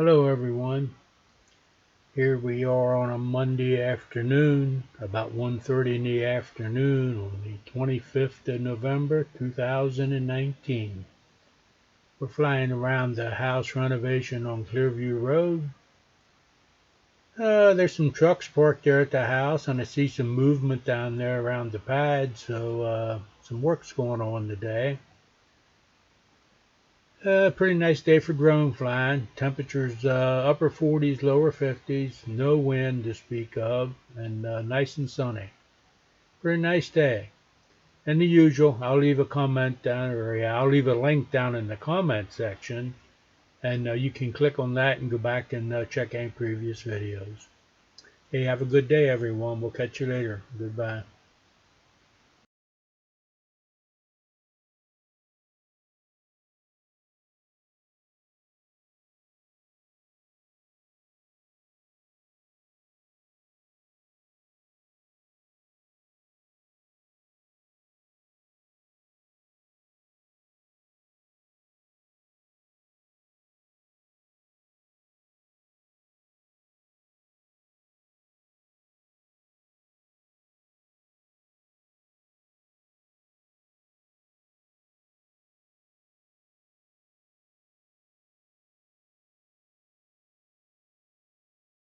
Hello everyone. Here we are on a Monday afternoon, about 1:30 in the afternoon on the 25th of November 2019. We're flying around the house renovation on Clearview Road. There's some trucks parked there at the house, and I see some movement down there around the pad, so some work's going on today. Pretty nice day for drone flying. Temperatures upper 40s, lower 50s, no wind to speak of, and nice and sunny. Pretty nice day. And the usual, I'll leave a comment down, or I'll leave a link down in the comment section, and you can click on that and go back and check any previous videos. Hey, have a good day, everyone. We'll catch you later. Goodbye.